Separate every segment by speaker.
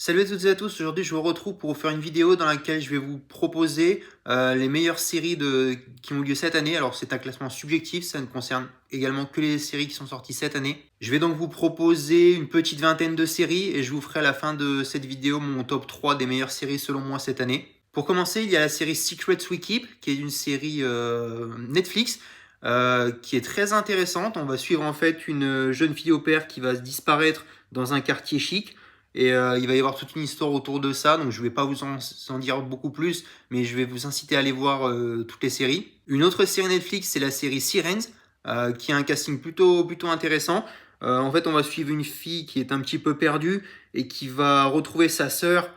Speaker 1: Salut à toutes et à tous, aujourd'hui je vous retrouve pour vous faire une vidéo dans laquelle je vais vous proposer les meilleures séries qui ont lieu cette année. Alors c'est un classement subjectif, ça ne concerne également que les séries qui sont sorties cette année. Je vais donc vous proposer une petite vingtaine de séries et je vous ferai à la fin de cette vidéo mon top 3 des meilleures séries selon moi cette année. Pour commencer, il y a la série Secrets We Keep, qui est une série Netflix qui est très intéressante. On va suivre en fait une jeune fille au père qui va disparaître dans un quartier chic. Et il va y avoir toute une histoire autour de ça, donc je ne vais pas vous en dire beaucoup plus, mais je vais vous inciter à aller voir toutes les séries. Une autre série Netflix, c'est la série Sirens, qui a un casting plutôt intéressant. En fait, on va suivre une fille qui est un petit peu perdue et qui va retrouver sa sœur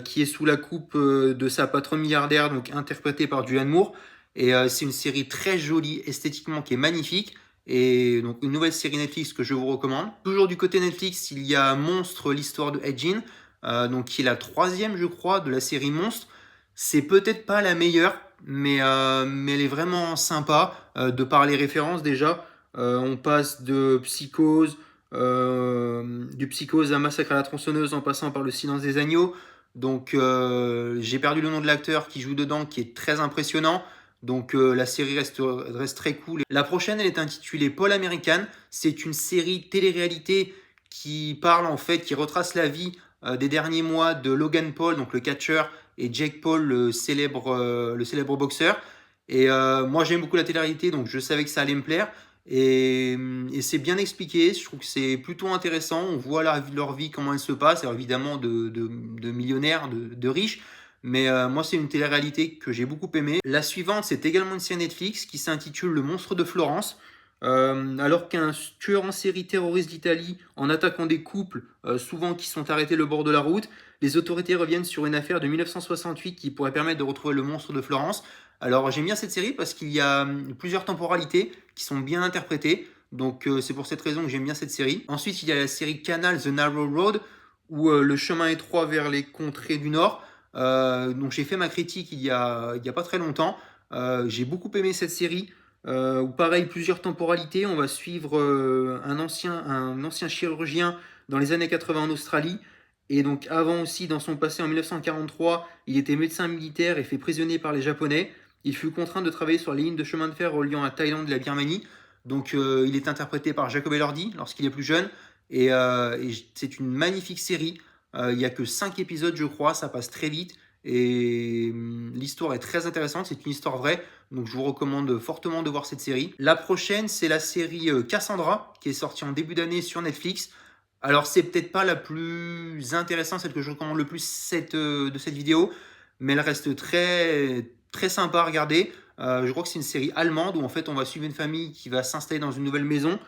Speaker 1: qui est sous la coupe de sa patronne milliardaire, donc interprétée par Julianne Moore. Et c'est une série très jolie, esthétiquement, qui est magnifique. Et donc une nouvelle série Netflix que je vous recommande. Toujours du côté Netflix, il y a Monstre, l'histoire de Edgin, donc qui est la troisième, je crois, de la série Monstre. C'est peut-être pas la meilleure, mais elle est vraiment sympa de par les références déjà. On passe du Psychose à Massacre à la tronçonneuse en passant par Le Silence des agneaux. Donc j'ai perdu le nom de l'acteur qui joue dedans, qui est très impressionnant. Donc la série reste très cool. La prochaine, elle est intitulée Paul American. C'est une série télé-réalité qui parle en fait, qui retrace la vie des derniers mois de Logan Paul, donc le catcheur, et Jake Paul, le célèbre boxeur. Et moi, j'aime beaucoup la télé-réalité, donc je savais que ça allait me plaire. Et c'est bien expliqué, je trouve que c'est plutôt intéressant. On voit leur vie, comment elle se passe, alors évidemment de millionnaires, de riches. Mais moi, c'est une télé-réalité que j'ai beaucoup aimée. La suivante, c'est également une série Netflix qui s'intitule Le Monstre de Florence. Alors qu'un tueur en série terroriste d'Italie, en attaquant des couples, souvent qui sont arrêtés le bord de la route, les autorités reviennent sur une affaire de 1968 qui pourrait permettre de retrouver le monstre de Florence. Alors j'aime bien cette série parce qu'il y a plusieurs temporalités qui sont bien interprétées. Donc c'est pour cette raison que j'aime bien cette série. Ensuite, il y a la série Canal The Narrow Road, où le chemin étroit vers les contrées du Nord. Donc j'ai fait ma critique il y a pas très longtemps. J'ai beaucoup aimé cette série. Où pareil, plusieurs temporalités. On va suivre un ancien chirurgien dans les années 80 en Australie. Et donc avant aussi, dans son passé en 1943, il était médecin militaire et fait prisonnier par les Japonais. Il fut contraint de travailler sur les lignes de chemin de fer reliant la Thaïlande et la Birmanie. Donc il est interprété par Jacob Elordi lorsqu'il est plus jeune. Et c'est une magnifique série. Il n'y a que 5 épisodes, je crois, ça passe très vite. Et l'histoire est très intéressante, c'est une histoire vraie. Donc je vous recommande fortement de voir cette série. La prochaine, c'est la série Cassandra, qui est sortie en début d'année sur Netflix. Alors c'est peut-être pas la plus intéressante, celle que je recommande le plus de cette vidéo, mais elle reste très sympa à regarder. Je crois que c'est une série allemande où en fait on va suivre une famille qui va s'installer dans une nouvelle maison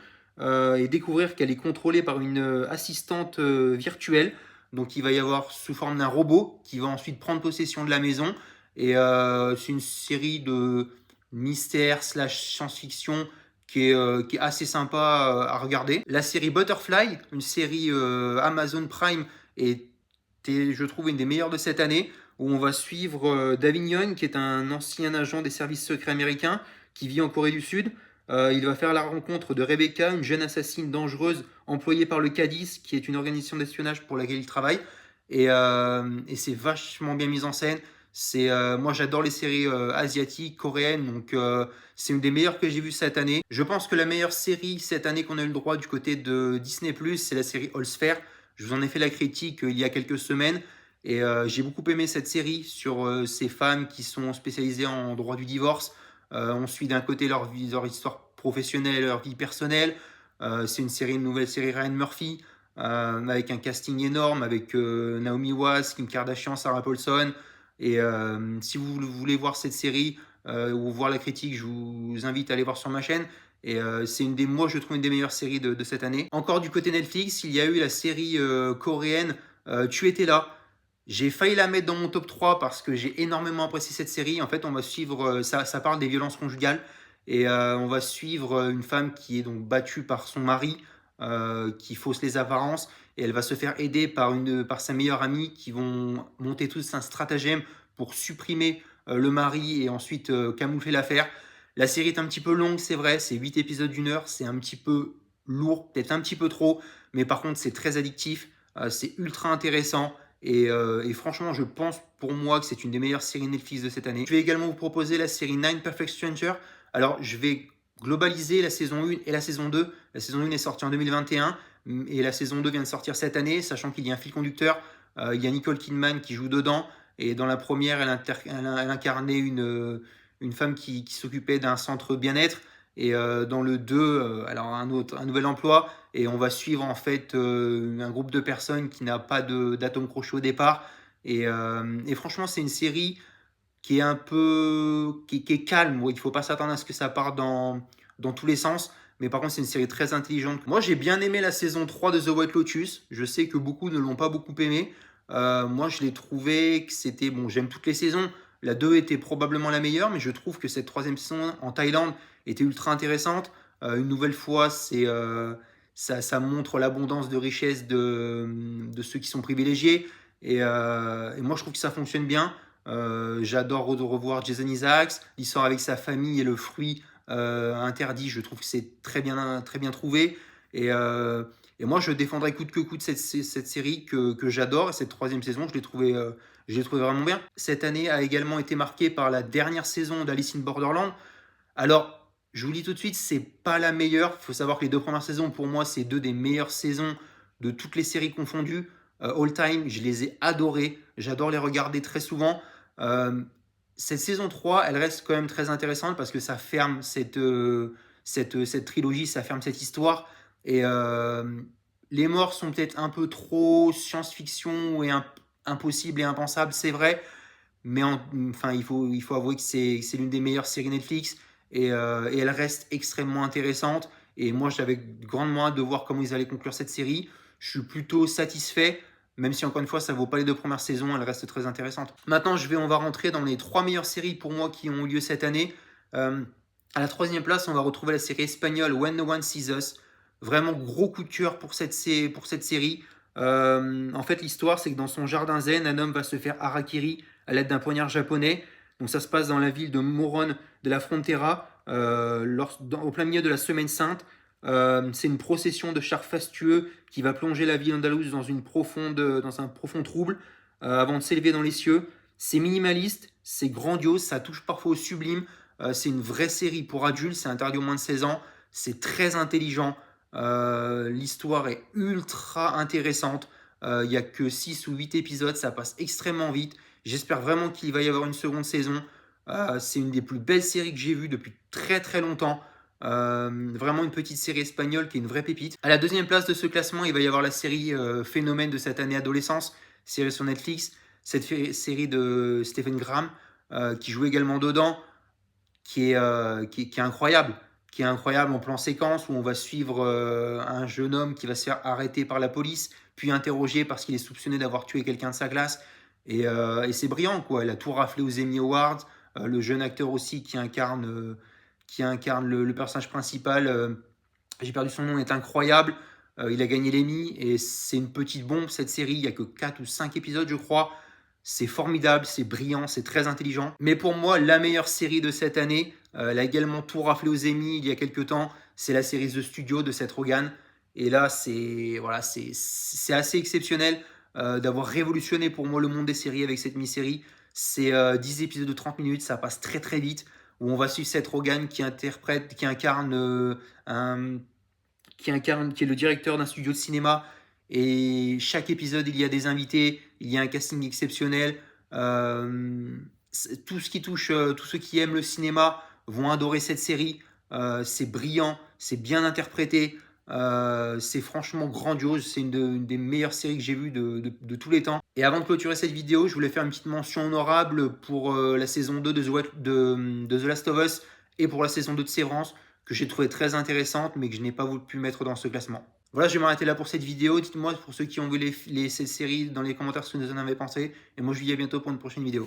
Speaker 1: et découvrir qu'elle est contrôlée par une assistante virtuelle. Donc il va y avoir sous forme d'un robot qui va ensuite prendre possession de la maison. Et c'est une série de mystère slash science-fiction qui est assez sympa à regarder. La série Butterfly, une série Amazon Prime, est, je trouve, une des meilleures de cette année, où on va suivre David Young, qui est un ancien agent des services secrets américains, qui vit en Corée du Sud. Il va faire la rencontre de Rebecca, une jeune assassine dangereuse employée par le CADIS, qui est une organisation d'espionnage pour laquelle il travaille. Et c'est vachement bien mis en scène. Moi j'adore les séries asiatiques, coréennes, donc c'est une des meilleures que j'ai vues cette année. Je pense que la meilleure série cette année qu'on a eu le droit du côté de Disney+, c'est la série All Sphere. Je vous en ai fait la critique il y a quelques semaines. Et j'ai beaucoup aimé cette série sur ces femmes qui sont spécialisées en droit du divorce. On suit d'un côté leur vie, leur histoire professionnelle, leur vie personnelle. C'est une nouvelle série Ryan Murphy, avec un casting énorme, avec Naomi Watts, Kim Kardashian, Sarah Paulson. Et si vous voulez voir cette série ou voir la critique, je vous invite à aller voir sur ma chaîne. Et moi je trouve une des meilleures séries de cette année. Encore du côté Netflix, il y a eu la série coréenne Tu étais là. J'ai failli la mettre dans mon top 3 parce que j'ai énormément apprécié cette série. En fait, on va suivre, ça parle des violences conjugales. Et on va suivre une femme qui est donc battue par son mari, qui fausse les apparences. Et elle va se faire aider par sa meilleure amie qui vont monter tous un stratagème pour supprimer le mari et ensuite camoufler l'affaire. La série est un petit peu longue, c'est vrai. C'est 8 épisodes d'une heure. C'est un petit peu lourd, peut-être un petit peu trop. Mais par contre, c'est très addictif. C'est ultra intéressant. Et franchement, je pense pour moi que c'est une des meilleures séries Netflix de cette année. Je vais également vous proposer la série Nine Perfect Strangers. Alors, je vais globaliser la saison 1 et la saison 2. La saison 1 est sortie en 2021 et la saison 2 vient de sortir cette année, sachant qu'il y a un fil conducteur. Il y a Nicole Kidman qui joue dedans. Et dans la première, elle incarnait une femme qui s'occupait d'un centre bien-être. Et dans le 2, elle a un nouvel emploi. Et on va suivre en fait un groupe de personnes qui n'a pas d'atome crochet au départ. Et franchement, c'est une série qui est un peu qui est calme. Il ne faut pas s'attendre à ce que ça parte dans tous les sens. Mais par contre, c'est une série très intelligente. Moi, j'ai bien aimé la saison 3 de The White Lotus. Je sais que beaucoup ne l'ont pas beaucoup aimé. Moi, je l'ai trouvé que c'était... Bon, j'aime toutes les saisons. La 2 était probablement la meilleure, mais je trouve que cette troisième saison en Thaïlande était ultra intéressante. Une nouvelle fois, ça montre l'abondance de richesse de ceux qui sont privilégiés. Et moi, je trouve que ça fonctionne bien. J'adore revoir Jason Isaacs, l'histoire avec sa famille et le fruit interdit. Je trouve que c'est très bien trouvé. Et moi, je défendrai coûte que coûte cette série que j'adore. Et cette troisième saison, je l'ai trouvé vraiment bien. Cette année a également été marquée par la dernière saison d'Alice in Borderland. Alors, je vous le dis tout de suite, c'est pas la meilleure. Il faut savoir que les deux premières saisons, pour moi, c'est deux des meilleures saisons de toutes les séries confondues. All time, je les ai adorées. J'adore les regarder très souvent. Cette saison 3, elle reste quand même très intéressante parce que ça ferme cette trilogie, ça ferme cette histoire. Et les morts sont peut-être un peu trop science-fiction et impossible et impensable, c'est vrai. Mais enfin, il faut avouer que c'est l'une des meilleures séries Netflix et elle reste extrêmement intéressante. Et moi, j'avais grandement hâte de voir comment ils allaient conclure cette série. Je suis plutôt satisfait, même si encore une fois, ça ne vaut pas les deux premières saisons, elle reste très intéressante. Maintenant, on va rentrer dans les 3 meilleures séries pour moi qui ont eu lieu cette année. À la troisième place, on va retrouver la série espagnole When No One Sees Us. Vraiment gros coup de cœur pour cette série. En fait, l'histoire, c'est que dans son jardin zen, un homme va se faire harakiri à l'aide d'un poignard japonais. Donc ça se passe dans la ville de Morón de la Frontera, au plein milieu de la Semaine Sainte. C'est une procession de chars fastueux qui va plonger la ville andalouse dans un profond trouble avant de s'élever dans les cieux. C'est minimaliste, c'est grandiose, ça touche parfois au sublime. C'est une vraie série pour adultes, c'est interdit aux moins de 16 ans. C'est très intelligent. L'histoire est ultra intéressante. Il n'y a que 6 ou 8 épisodes, ça passe extrêmement vite. J'espère vraiment qu'il va y avoir une seconde saison. C'est une des plus belles séries que j'ai vues depuis très très longtemps. Vraiment une petite série espagnole qui est une vraie pépite. À la deuxième place de ce classement, il va y avoir la série phénomène de cette année adolescence, série sur Netflix. Cette série de Stephen Graham qui joue également dedans, qui est incroyable. Qui est incroyable en plan séquence où on va suivre un jeune homme qui va se faire arrêter par la police, puis interroger parce qu'il est soupçonné d'avoir tué quelqu'un de sa classe. Et c'est brillant, quoi. Elle a tout raflé aux Emmy Awards. Le jeune acteur aussi qui incarne le personnage principal, j'ai perdu son nom, est incroyable. Il a gagné l'Emmy et c'est une petite bombe cette série. Il n'y a que 4 ou 5 épisodes, je crois. C'est formidable, c'est brillant, c'est très intelligent. Mais pour moi, la meilleure série de cette année, elle a également tout raflé aux Emmy il y a quelques temps, c'est la série The Studio de Seth Rogen. Et là, c'est assez exceptionnel d'avoir révolutionné pour moi le monde des séries avec cette mini-série. C'est 10 épisodes de 30 minutes, ça passe très très vite, où on va suivre Seth Rogen qui est le directeur d'un studio de cinéma. Et chaque épisode, il y a des invités, il y a un casting exceptionnel. Tous ceux qui aiment le cinéma vont adorer cette série. C'est brillant, c'est bien interprété. C'est franchement grandiose. C'est une des meilleures séries que j'ai vues de tous les temps. Et avant de clôturer cette vidéo, je voulais faire une petite mention honorable pour la saison 2 de The Last of Us et pour la saison 2 de Severance, que j'ai trouvé très intéressante, mais que je n'ai pas voulu pu mettre dans ce classement. Voilà, je vais m'arrêter là pour cette vidéo. Dites-moi pour ceux qui ont vu ces séries dans les commentaires ce que vous en avez pensé. Et moi, je vous dis à bientôt pour une prochaine vidéo.